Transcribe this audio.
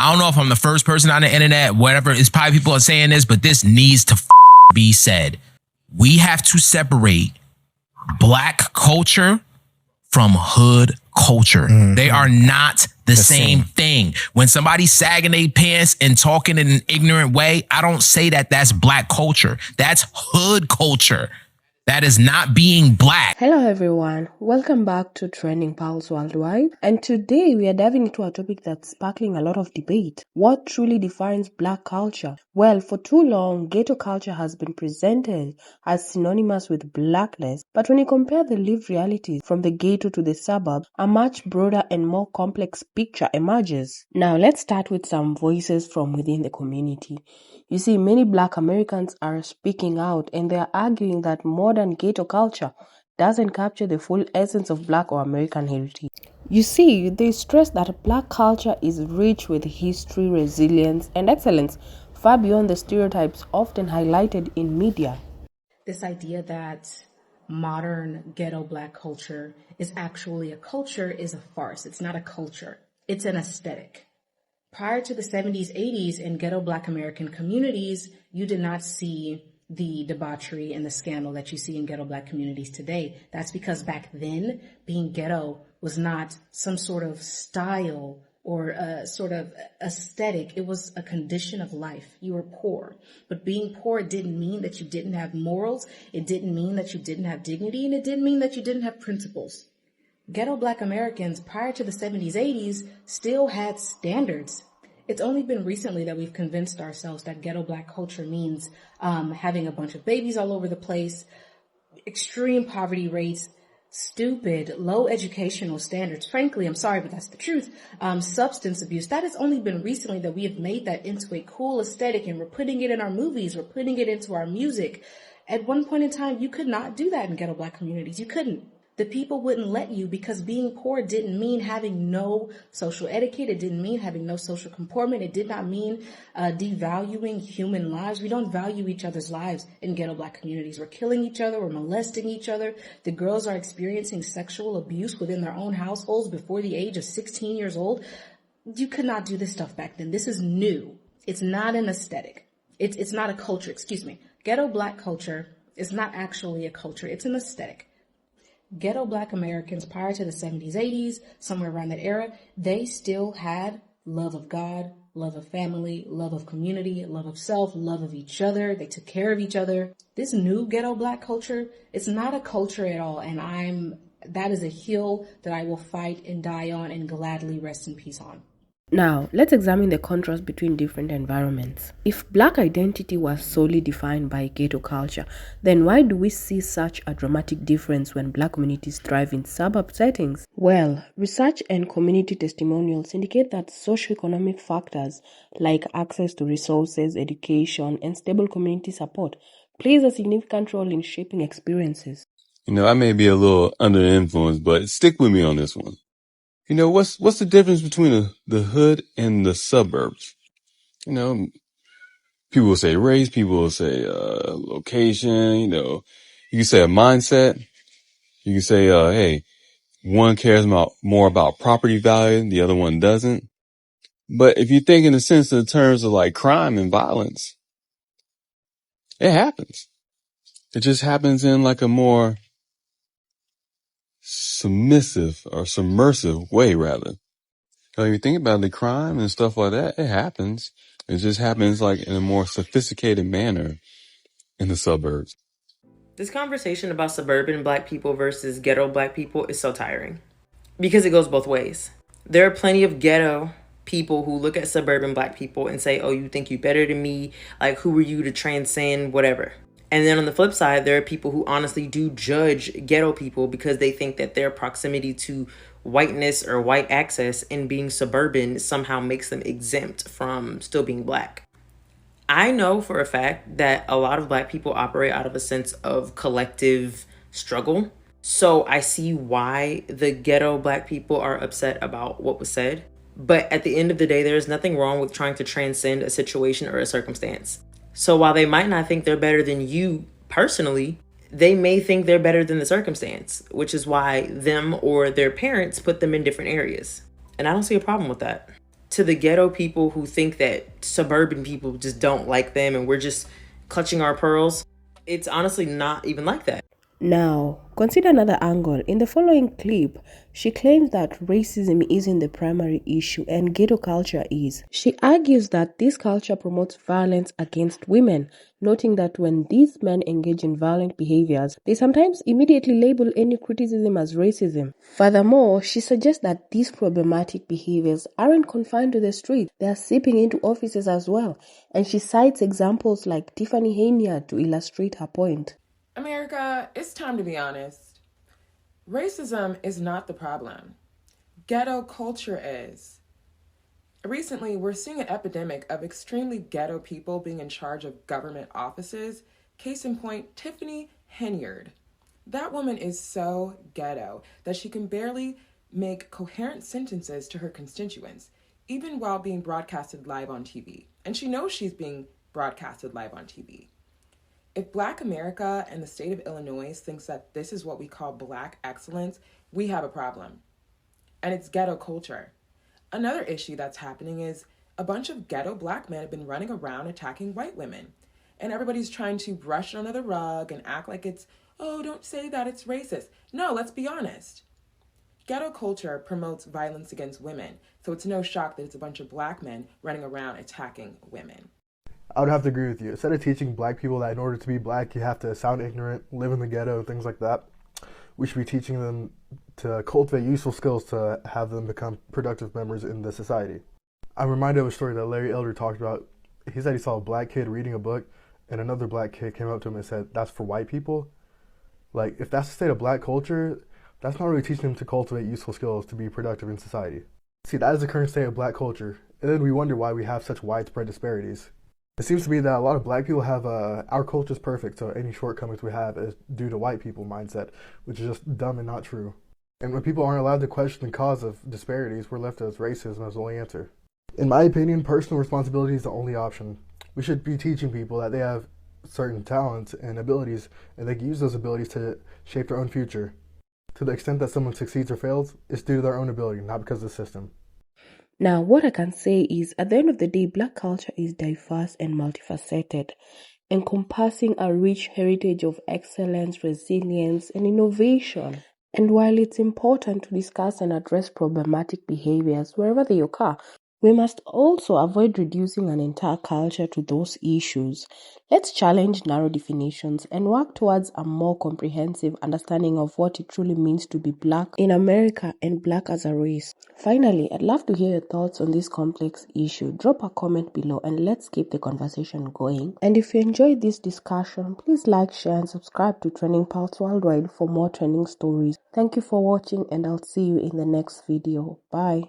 I don't know if I'm the first person on the internet, whatever. It's probably people are saying this, but this needs to be said. We have to separate black culture from hood culture. Mm-hmm. They are not the same thing. When somebody's sagging their pants and talking in an ignorant way, I don't say that that's black culture. That's hood culture. That is not being black. Hello everyone, welcome back to Trending Pulse Worldwide, and today we are diving into a topic that's sparkling a lot of debate. What truly defines black culture? Well, for too long, ghetto culture has been presented as synonymous with blackness, but when you compare the lived realities from the ghetto to the suburb, a much broader and more complex picture emerges. Now let's start with some voices from within the community. You see, many black Americans are speaking out and they are arguing that modern ghetto culture doesn't capture the full essence of black or American heritage. You see, they stress that black culture is rich with history, resilience, and excellence, far beyond the stereotypes often highlighted in media. This idea that modern ghetto black culture is actually a culture is a farce. It's not a culture. It's an aesthetic. Prior to the 70s, 80s, in ghetto black American communities, you did not see the debauchery and the scandal that you see in ghetto black communities today. That's because back then, being ghetto was not some sort of style or a sort of aesthetic. It was a condition of life. You were poor. But being poor didn't mean that you didn't have morals. It didn't mean that you didn't have dignity. And it didn't mean that you didn't have principles. Ghetto black Americans prior to the 70s, 80s still had standards. It's only been recently that we've convinced ourselves that ghetto black culture means having a bunch of babies all over the place, extreme poverty rates, stupid, low educational standards. Frankly, I'm sorry, but that's the truth. Substance abuse. That has only been recently that we have made that into a cool aesthetic, and we're putting it in our movies. We're putting it into our music. At one point in time, you could not do that in ghetto black communities. You couldn't. The people wouldn't let you because being poor didn't mean having no social etiquette. It didn't mean having no social comportment. It did not mean devaluing human lives. We don't value each other's lives in ghetto black communities. We're killing each other. We're molesting each other. The girls are experiencing sexual abuse within their own households before the age of 16 years old. You could not do this stuff back then. This is new. It's not an aesthetic. It's not a culture. Excuse me. Ghetto black culture is not actually a culture. It's an aesthetic. Ghetto black Americans prior to the 70s, 80s, somewhere around that era, they still had love of God, love of family, love of community, love of self, love of each other. They took care of each other. This new ghetto black culture, it's not a culture at all. And that is a hill that I will fight and die on and gladly rest in peace on. Now, let's examine the contrast between different environments. If black identity was solely defined by ghetto culture, then why do we see such a dramatic difference when black communities thrive in suburb settings? Well, research and community testimonials indicate that socioeconomic factors like access to resources, education, and stable community support plays a significant role in shaping experiences. I may be a little under the influence, but stick with me on this one. What's the difference between the hood and the suburbs? People will say race, people will say location, you can say a mindset. You can say, hey, one cares more about property value, the other one doesn't. But if you think in the sense of terms of like crime and violence, it happens. It just happens in like a more submissive or submersive way, rather. If you think about the crime and stuff like that, it happens. It just happens like in a more sophisticated manner in the suburbs. This conversation about suburban black people versus ghetto black people is so tiring because it goes both ways. There are plenty of ghetto people who look at suburban black people and say, oh, you think you better than me? Like, who are you to transcend whatever? And then on the flip side, there are people who honestly do judge ghetto people because they think that their proximity to whiteness or white access and being suburban somehow makes them exempt from still being black. I know for a fact that a lot of black people operate out of a sense of collective struggle. So I see why the ghetto black people are upset about what was said. But at the end of the day, there is nothing wrong with trying to transcend a situation or a circumstance. So while they might not think they're better than you personally, they may think they're better than the circumstance, which is why them or their parents put them in different areas. And I don't see a problem with that. to the ghetto people who think that suburban people just don't like them and we're just clutching our pearls, it's honestly not even like that. Now, consider another angle. In the following clip, she claims that racism isn't the primary issue and ghetto culture is. She argues that this culture promotes violence against women, noting that when these men engage in violent behaviors, they sometimes immediately label any criticism as racism. Furthermore, she suggests that these problematic behaviors aren't confined to the street, they are seeping into offices as well, and she cites examples like Tiffany Haynier to illustrate her point. America, it's time to be honest. Racism is not the problem. Ghetto culture is. Recently, we're seeing an epidemic of extremely ghetto people being in charge of government offices. Case in point, Tiffany Henyard. That woman is so ghetto that she can barely make coherent sentences to her constituents, even while being broadcasted live on TV. And she knows she's being broadcasted live on TV. If Black America and the state of Illinois thinks that this is what we call Black excellence, we have a problem. And it's ghetto culture. Another issue that's happening is a bunch of ghetto Black men have been running around attacking white women. And everybody's trying to brush it under the rug and act like it's, oh, don't say that, it's racist. No, let's be honest. Ghetto culture promotes violence against women, so it's no shock that it's a bunch of Black men running around attacking women. I would have to agree with you. Instead of teaching Black people that in order to be Black, you have to sound ignorant, live in the ghetto, things like that, we should be teaching them to cultivate useful skills to have them become productive members in the society. I'm reminded of a story that Larry Elder talked about. He said he saw a Black kid reading a book, and another Black kid came up to him and said, "That's for white people." Like, if that's the state of Black culture, that's not really teaching them to cultivate useful skills to be productive in society. See, that is the current state of Black culture, and then we wonder why we have such widespread disparities. It seems to be that a lot of Black people have our culture is perfect, so any shortcomings we have is due to white people mindset, which is just dumb and not true. And when people aren't allowed to question the cause of disparities, we're left as racism as the only answer. In my opinion, personal responsibility is the only option. We should be teaching people that they have certain talents and abilities, and they can use those abilities to shape their own future. To the extent that someone succeeds or fails, it's due to their own ability, not because of the system. Now, what I can say is, at the end of the day, Black culture is diverse and multifaceted, encompassing a rich heritage of excellence, resilience, and innovation. And while it's important to discuss and address problematic behaviors wherever they occur, we must also avoid reducing an entire culture to those issues. Let's challenge narrow definitions and work towards a more comprehensive understanding of what it truly means to be Black in America and Black as a race. Finally, I'd love to hear your thoughts on this complex issue. Drop a comment below and let's keep the conversation going. And if you enjoyed this discussion, please like, share, and subscribe to Trending Pulse Worldwide for more trending stories. Thank you for watching, and I'll see you in the next video. Bye.